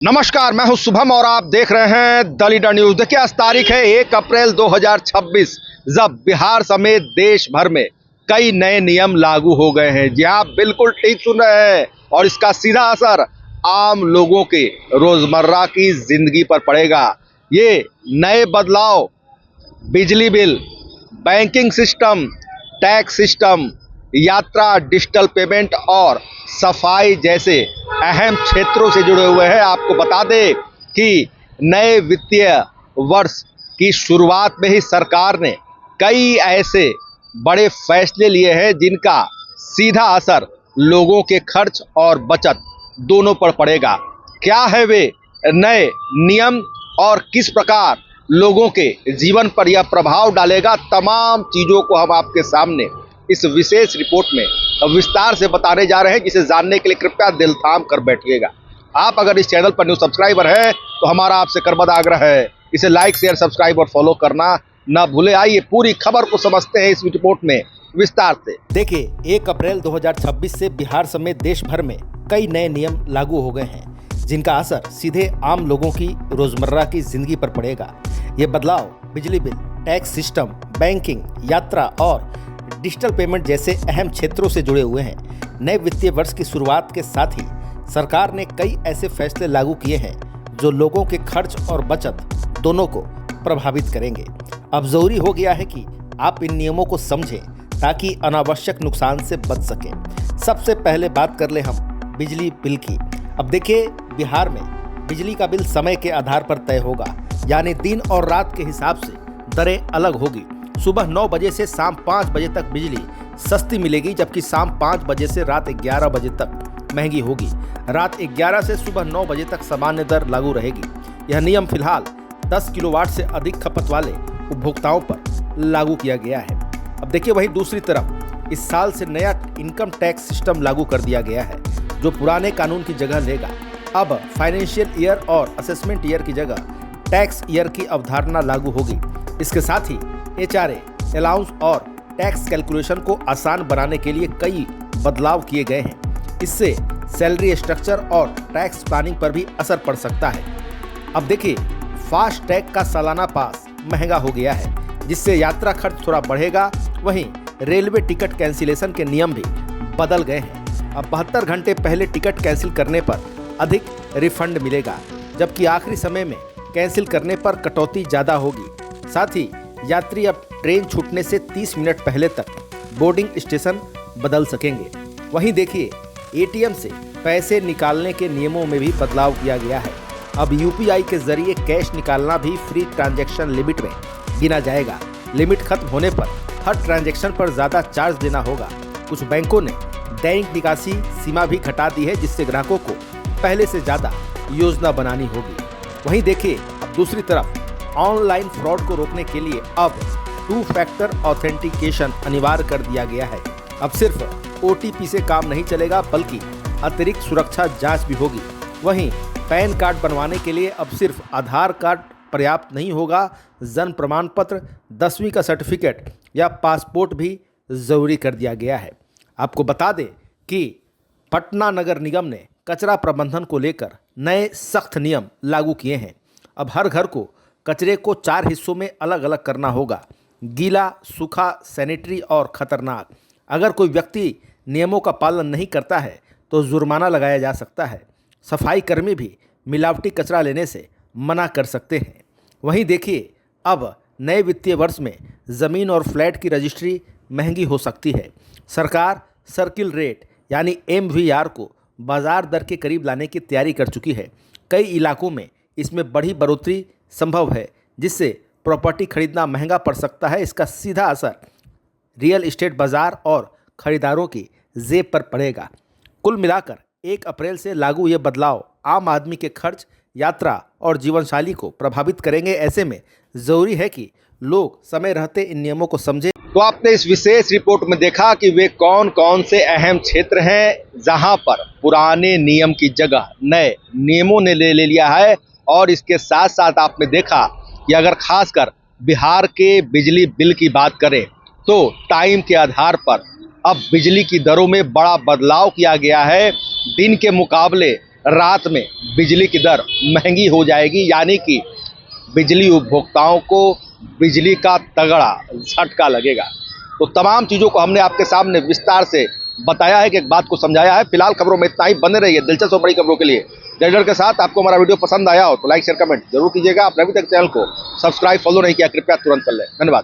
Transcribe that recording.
नमस्कार, मैं हूं शुभम और आप देख रहे हैं द लीडर न्यूज। देखिए, आज तारीख है 1 अप्रैल 2026, जब बिहार समेत देश भर में कई नए नियम लागू हो गए हैं। जी आप बिल्कुल ठीक सुन रहे हैं, और इसका सीधा असर आम लोगों के रोजमर्रा की जिंदगी पर पड़ेगा। ये नए बदलाव बिजली bill, banking system, tax system, यात्रा, डिजिटल पेमेंट और सफाई जैसे अहम क्षेत्रों से जुड़े हुए हैं। आपको बता दें कि नए वित्तीय वर्ष की शुरुआत में ही सरकार ने कई ऐसे बड़े फैसले लिए हैं जिनका सीधा असर लोगों के खर्च और बचत दोनों पर पड़ेगा। क्या है वे नए नियम और किस प्रकार लोगों के जीवन पर यह प्रभाव डालेगा, तमाम चीज़ों को हम आपके सामने इस विशेष रिपोर्ट में विस्तार से बताने जा रहे हैं, जिसे जानने के लिए कृपया दिल थाम कर बैठिएगा। आप अगर इस चैनल पर न्यू सब्सक्राइबर हैं तो हमारा आपसे करबद्ध आग्रह है, इसे लाइक, शेयर, सब्सक्राइब और फॉलो करना न भूले। आइए पूरी खबर को समझते हैं इस रिपोर्ट में विस्तार से। देखिए, 1 अप्रैल 2026 से बिहार समेत देश भर में कई नए नियम लागू हो गए हैं, जिनका असर सीधे आम लोगों की रोजमर्रा की जिंदगी पर पड़ेगा। ये बदलाव बिजली बिल, टैक्स सिस्टम, बैंकिंग, यात्रा और डिजिटल पेमेंट जैसे अहम क्षेत्रों से जुड़े हुए हैं। नए वित्तीय वर्ष की शुरुआत के साथ ही सरकार ने कई ऐसे फैसले लागू किए हैं जो लोगों के खर्च और बचत दोनों को प्रभावित करेंगे। अब जरूरी हो गया है कि आप इन नियमों को समझें ताकि अनावश्यक नुकसान से बच सकें। सबसे पहले बात कर ले हम बिजली बिल की। अब देखिए, बिहार में बिजली का बिल समय के आधार पर तय होगा, यानी दिन और रात के हिसाब से दरें अलग होगी। सुबह 9 बजे से शाम 5 बजे तक बिजली सस्ती मिलेगी, जबकि शाम 5 बजे से रात 11 बजे तक महंगी होगी। रात 11 से सुबह 9 बजे तक सामान्य दर लागू रहेगी। यह नियम फिलहाल 10 किलोवाट से अधिक खपत वाले उपभोक्ताओं पर लागू किया गया है। अब देखिए, वहीं दूसरी तरफ इस साल से नया इनकम टैक्स सिस्टम लागू कर दिया गया है, जो पुराने कानून की जगह लेगा। अब फाइनेंशियल ईयर और असेसमेंट ईयर की जगह टैक्स ईयर की अवधारणा लागू होगी। इसके साथ ही HRA अलाउंस और टैक्स कैलकुलेशन को आसान बनाने के लिए कई बदलाव किए गए हैं। इससे सैलरी स्ट्रक्चर और टैक्स प्लानिंग पर भी असर पड़ सकता है। अब देखिए, फास्ट टैग का सालाना पास महंगा हो गया है, जिससे यात्रा खर्च थोड़ा बढ़ेगा। वहीं रेलवे टिकट कैंसिलेशन के नियम भी बदल गए हैं। अब 72 घंटे पहले टिकट कैंसिल करने पर अधिक रिफंड मिलेगा, जबकि आखिरी समय में कैंसिल करने पर कटौती ज़्यादा होगी। साथ ही यात्री अब ट्रेन छूटने से 30 मिनट पहले तक बोर्डिंग स्टेशन बदल सकेंगे। वहीं देखिए, ATM से पैसे निकालने के नियमों में भी बदलाव किया गया है। अब UPI के जरिए कैश निकालना भी फ्री ट्रांजैक्शन लिमिट में गिना जाएगा। लिमिट खत्म होने पर हर ट्रांजैक्शन पर ज़्यादा चार्ज देना होगा। कुछ बैंकों ने दैनिक निकासी सीमा भी घटा दी है, जिससे ग्राहकों को पहले से ज़्यादा योजना बनानी होगी। वहीं देखिए, अब दूसरी तरफ ऑनलाइन फ्रॉड को रोकने के लिए अब 2 फैक्टर ऑथेंटिकेशन अनिवार्य कर दिया गया है। अब सिर्फ OTP से काम नहीं चलेगा, बल्कि अतिरिक्त सुरक्षा जांच भी होगी। वहीं पैन कार्ड बनवाने के लिए अब सिर्फ आधार कार्ड पर्याप्त नहीं होगा, जन्म प्रमाण पत्र, 10वीं का सर्टिफिकेट या पासपोर्ट भी ज़रूरी कर दिया गया है। आपको बता दें कि पटना नगर निगम ने कचरा प्रबंधन को लेकर नए सख्त नियम लागू किए हैं। अब हर घर को कचरे को 4 हिस्सों में अलग अलग करना होगा: गीला, सूखा, सैनिटरी और खतरनाक। अगर कोई व्यक्ति नियमों का पालन नहीं करता है तो जुर्माना लगाया जा सकता है। सफाई कर्मी भी मिलावटी कचरा लेने से मना कर सकते हैं। वहीं देखिए, अब नए वित्तीय वर्ष में ज़मीन और फ्लैट की रजिस्ट्री महंगी हो सकती है। सरकार सर्किल रेट यानी MVR को बाजार दर के करीब लाने की तैयारी कर चुकी है। कई इलाकों में इसमें बड़ी बढ़ोतरी संभव है, जिससे प्रॉपर्टी खरीदना महंगा पड़ सकता है। इसका सीधा असर रियल एस्टेट बाजार और खरीदारों की जेब पर पड़ेगा। कुल मिलाकर 1 अप्रैल से लागू ये बदलाव आम आदमी के खर्च, यात्रा और जीवनशैली को प्रभावित करेंगे। ऐसे में ज़रूरी है कि लोग समय रहते इन नियमों को समझें। तो आपने इस विशेष रिपोर्ट में देखा कि वे कौन कौन से अहम क्षेत्र हैं जहां पर पुराने नियम की जगह नए नियमों ने ले लिया है। और इसके साथ साथ आपने देखा कि अगर खासकर बिहार के बिजली बिल की बात करें तो टाइम के आधार पर अब बिजली की दरों में बड़ा बदलाव किया गया है। दिन के मुकाबले रात में बिजली की दर महंगी हो जाएगी, यानी कि बिजली उपभोक्ताओं को बिजली का तगड़ा झटका लगेगा। तो तमाम चीज़ों को हमने आपके सामने विस्तार से बताया है, कि एक बात को समझाया है। फिलहाल खबरों में इतना ही। बने रहिए दिलचस्प और बड़ी खबरों के लिए जयगढ़ के साथ। आपको हमारा वीडियो पसंद आया हो तो लाइक शेयर कमेंट जरूर कीजिएगा। आपने अभी तक चैनल को सब्सक्राइब फॉलो नहीं किया, कृपया तुरंत कर लें। धन्यवाद।